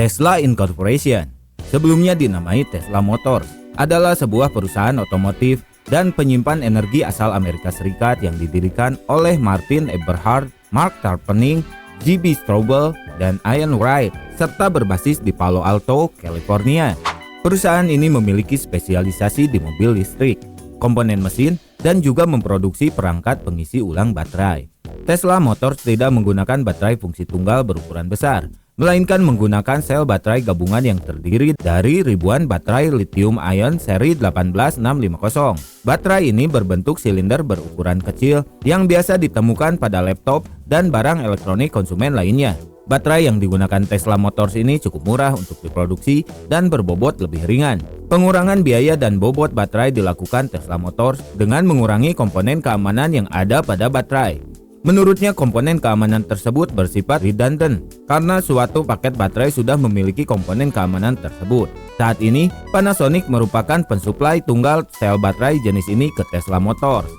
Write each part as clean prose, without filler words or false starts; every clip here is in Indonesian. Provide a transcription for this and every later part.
Tesla Incorporation, sebelumnya dinamai Tesla Motors, adalah sebuah perusahaan otomotif dan penyimpan energi asal Amerika Serikat yang didirikan oleh Martin Eberhard, Mark Tarpenning, J.B. Straubel, dan Ian Wright, serta berbasis di Palo Alto, California. Perusahaan ini memiliki spesialisasi di mobil listrik, komponen mesin, dan juga memproduksi perangkat pengisi ulang baterai. Tesla Motors tidak menggunakan baterai fungsi tunggal berukuran besar, melainkan menggunakan sel baterai gabungan yang terdiri dari ribuan baterai lithium-ion seri 18650. Baterai ini berbentuk silinder berukuran kecil yang biasa ditemukan pada laptop dan barang elektronik konsumen lainnya. Baterai yang digunakan Tesla Motors ini cukup murah untuk diproduksi dan berbobot lebih ringan. Pengurangan biaya dan bobot baterai dilakukan Tesla Motors dengan mengurangi komponen keamanan yang ada pada baterai. Menurutnya, komponen keamanan tersebut bersifat redundant karena suatu paket baterai sudah memiliki komponen keamanan tersebut. Saat ini, Panasonic merupakan pensuplai tunggal sel baterai jenis ini ke Tesla Motors.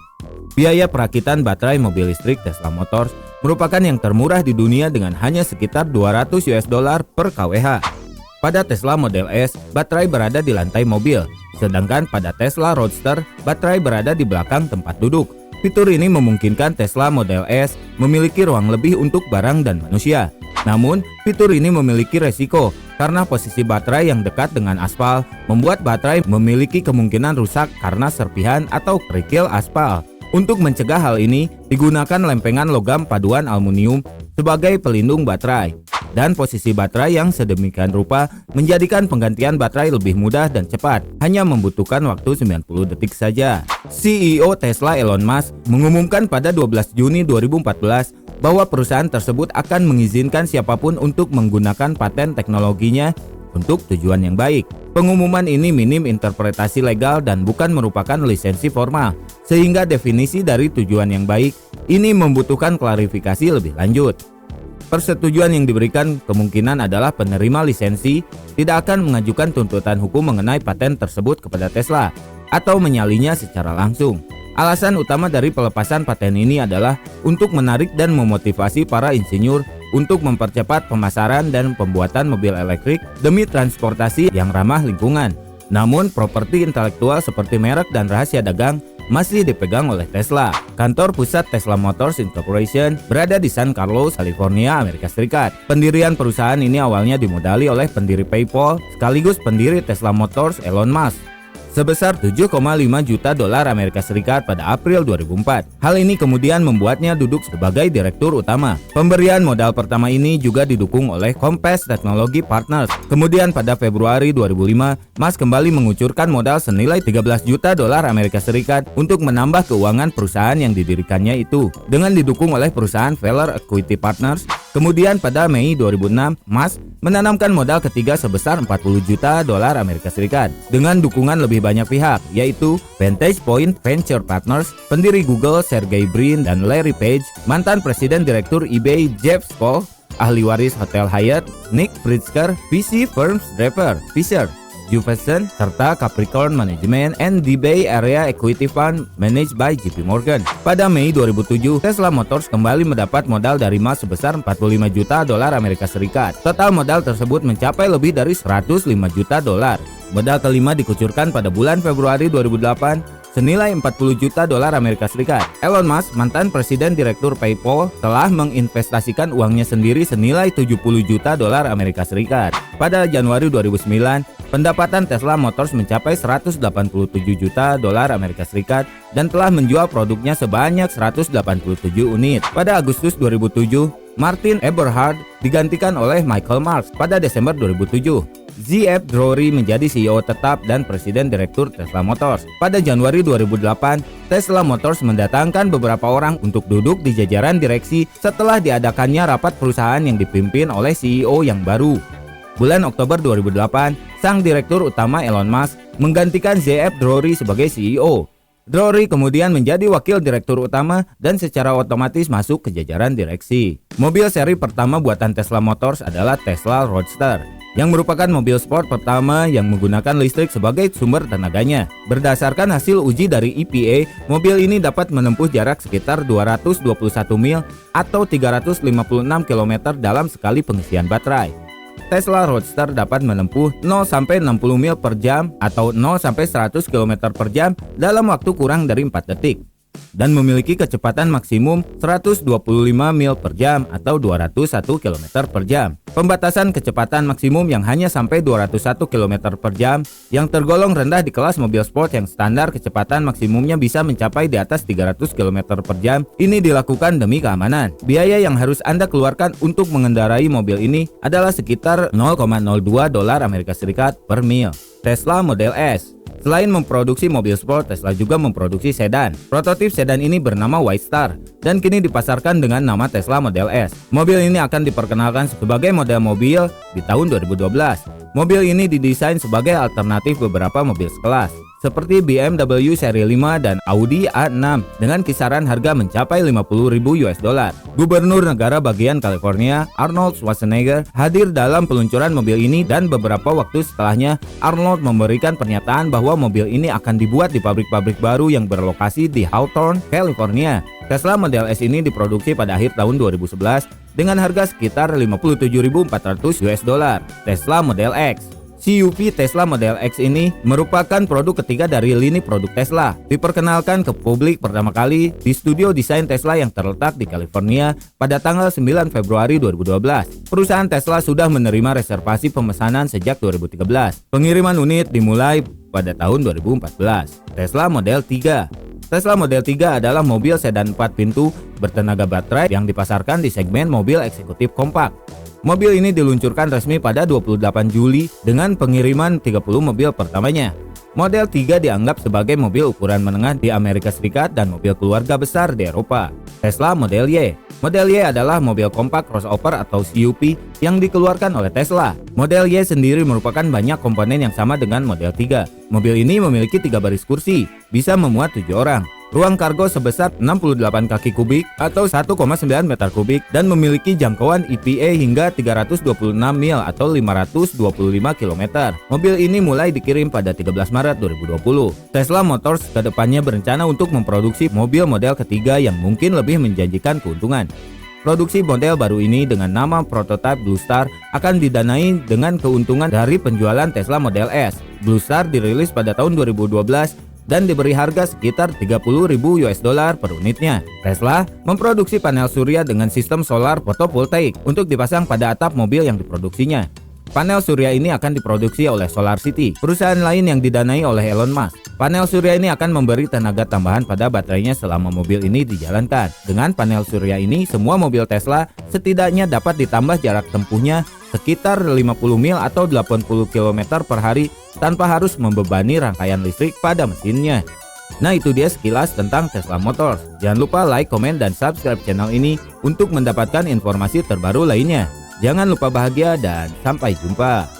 Biaya perakitan baterai mobil listrik Tesla Motors merupakan yang termurah di dunia dengan hanya sekitar $200 per kWh. Pada Tesla Model S, baterai berada di lantai mobil, sedangkan pada Tesla Roadster, baterai berada di belakang tempat duduk. Fitur ini memungkinkan Tesla Model S memiliki ruang lebih untuk barang dan manusia. Namun, fitur ini memiliki resiko karena posisi baterai yang dekat dengan aspal membuat baterai memiliki kemungkinan rusak karena serpihan atau kerikil aspal. Untuk mencegah hal ini, digunakan lempengan logam paduan aluminium sebagai pelindung baterai. Dan posisi baterai yang sedemikian rupa menjadikan penggantian baterai lebih mudah dan cepat, hanya membutuhkan waktu 90 detik saja. CEO Tesla Elon Musk mengumumkan pada 12 Juni 2014 bahwa perusahaan tersebut akan mengizinkan siapapun untuk menggunakan paten teknologinya untuk tujuan yang baik. Pengumuman ini minim interpretasi legal dan bukan merupakan lisensi formal, sehingga definisi dari tujuan yang baik ini membutuhkan klarifikasi lebih lanjut. Persetujuan yang diberikan kemungkinan adalah penerima lisensi tidak akan mengajukan tuntutan hukum mengenai paten tersebut kepada Tesla atau menyalinya secara langsung. Alasan utama dari pelepasan paten ini adalah untuk menarik dan memotivasi para insinyur untuk mempercepat pemasaran dan pembuatan mobil elektrik demi transportasi yang ramah lingkungan. Namun, properti intelektual seperti merek dan rahasia dagang masih dipegang oleh Tesla. Kantor pusat Tesla Motors Incorporation berada di San Carlos, California, Amerika Serikat. Pendirian perusahaan ini awalnya dimodali oleh pendiri PayPal sekaligus pendiri Tesla Motors, Elon Musk, sebesar $7,5 juta Amerika Serikat pada April 2004. Hal ini kemudian membuatnya duduk sebagai direktur utama. Pemberian modal pertama ini juga didukung oleh Compass Technology Partners. Kemudian pada Februari 2005, Musk kembali mengucurkan modal senilai $13 juta Amerika Serikat untuk menambah keuangan perusahaan yang didirikannya itu, dengan didukung oleh perusahaan Feller Equity Partners. Kemudian pada Mei 2006, Musk menanamkan modal ketiga sebesar $40 juta Amerika Serikat dengan dukungan lebih banyak pihak, yaitu Vantage Point Venture Partners, pendiri Google Sergey Brin dan Larry Page, mantan presiden direktur eBay Jeff Skoll, ahli waris Hotel Hyatt Nick Pritzker, VC firms Draper, Fisher, Jefferson, serta Capricorn Management and the Bay Area Equity Fund managed by JP Morgan. Pada Mei 2007, Tesla Motors kembali mendapat modal dari Musk sebesar $45 juta Amerika Serikat. Total modal tersebut mencapai lebih dari $105 juta. Modal kelima dikucurkan pada bulan Februari 2008 senilai $40 juta Amerika Serikat. Elon Musk, mantan presiden direktur PayPal, telah menginvestasikan uangnya sendiri senilai $70 juta Amerika Serikat. Pada Januari 2009, pendapatan Tesla Motors mencapai $187 juta Amerika Serikat dan telah menjual produknya sebanyak 187 unit. Pada Agustus 2007, Martin Eberhard digantikan oleh Michael Marks. Pada Desember 2007, Z.F. Drury menjadi CEO tetap dan presiden direktur Tesla Motors. Pada Januari 2008, Tesla Motors mendatangkan beberapa orang untuk duduk di jajaran direksi setelah diadakannya rapat perusahaan yang dipimpin oleh CEO yang baru. Bulan Oktober 2008, sang direktur utama Elon Musk menggantikan Z.F. Drury sebagai CEO. Drury kemudian menjadi wakil direktur utama dan secara otomatis masuk ke jajaran direksi. Mobil seri pertama buatan Tesla Motors adalah Tesla Roadster, yang merupakan mobil sport pertama yang menggunakan listrik sebagai sumber tenaganya. Berdasarkan hasil uji dari EPA, mobil ini dapat menempuh jarak sekitar 221 mil atau 356 km dalam sekali pengisian baterai. Tesla Roadster dapat menempuh 0-60 mil per jam atau 0-100 km per jam dalam waktu kurang dari 4 detik. Dan memiliki kecepatan maksimum 125 mil per jam atau 201 km per jam. Pembatasan kecepatan maksimum yang hanya sampai 201 km per jam yang tergolong rendah di kelas mobil sport yang standar kecepatan maksimumnya bisa mencapai di atas 300 km per jam. Ini dilakukan demi keamanan. Biaya yang harus Anda keluarkan untuk mengendarai mobil ini adalah sekitar $0,02 Amerika Serikat per mil. Tesla Model S. Selain memproduksi mobil sport, Tesla juga memproduksi sedan. Prototip sedan ini bernama White Star dan kini dipasarkan dengan nama Tesla Model S. Mobil ini akan diperkenalkan sebagai model mobil di tahun 2012. Mobil ini didesain sebagai alternatif beberapa mobil sekelas, seperti BMW seri 5 dan Audi A6 dengan kisaran harga mencapai $50.000. Gubernur negara bagian California, Arnold Schwarzenegger, hadir dalam peluncuran mobil ini dan beberapa waktu setelahnya, Arnold memberikan pernyataan bahwa mobil ini akan dibuat di pabrik-pabrik baru yang berlokasi di Hawthorne, California. Tesla Model S ini diproduksi pada akhir tahun 2011 dengan harga sekitar $57.400. Tesla Model X. CUV Tesla Model X ini merupakan produk ketiga dari lini produk Tesla. Diperkenalkan ke publik pertama kali di studio desain Tesla yang terletak di California pada tanggal 9 Februari 2012. Perusahaan Tesla sudah menerima reservasi pemesanan sejak 2013. Pengiriman unit dimulai pada tahun 2014. Tesla Model 3. Tesla Model 3 adalah mobil sedan 4 pintu bertenaga baterai yang dipasarkan di segmen mobil eksekutif kompak. Mobil ini diluncurkan resmi pada 28 Juli dengan pengiriman 30 mobil pertamanya. Model 3 dianggap sebagai mobil ukuran menengah di Amerika Serikat dan mobil keluarga besar di Eropa. Tesla Model Y. Model Y adalah mobil kompak crossover atau SUV yang dikeluarkan oleh Tesla. Model Y sendiri merupakan banyak komponen yang sama dengan Model 3. Mobil ini memiliki 3 baris kursi, bisa memuat 7 orang. Ruang kargo sebesar 68 kaki kubik atau 1,9 meter kubik dan memiliki jangkauan EPA hingga 326 mil atau 525 km. Mobil ini mulai dikirim pada 13 Maret 2020. Tesla Motors kedepannya berencana untuk memproduksi mobil model ketiga yang mungkin lebih menjanjikan keuntungan. Produksi model baru ini dengan nama prototipe Blue Star akan didanai dengan keuntungan dari penjualan Tesla Model S. Blue Star dirilis pada tahun 2012 dan diberi harga sekitar $30.000 per unitnya. Tesla memproduksi panel surya dengan sistem solar fotovoltaik untuk dipasang pada atap mobil yang diproduksinya. Panel surya ini akan diproduksi oleh Solar City, perusahaan lain yang didanai oleh Elon Musk. Panel surya ini akan memberi tenaga tambahan pada baterainya selama mobil ini dijalankan. Dengan panel surya ini, semua mobil Tesla setidaknya dapat ditambah jarak tempuhnya sekitar 50 mil atau 80 km per hari tanpa harus membebani rangkaian listrik pada mesinnya. Nah, itu dia sekilas tentang Tesla Motors. Jangan lupa like, komen, dan subscribe channel ini untuk mendapatkan informasi terbaru lainnya. Jangan lupa bahagia dan sampai jumpa.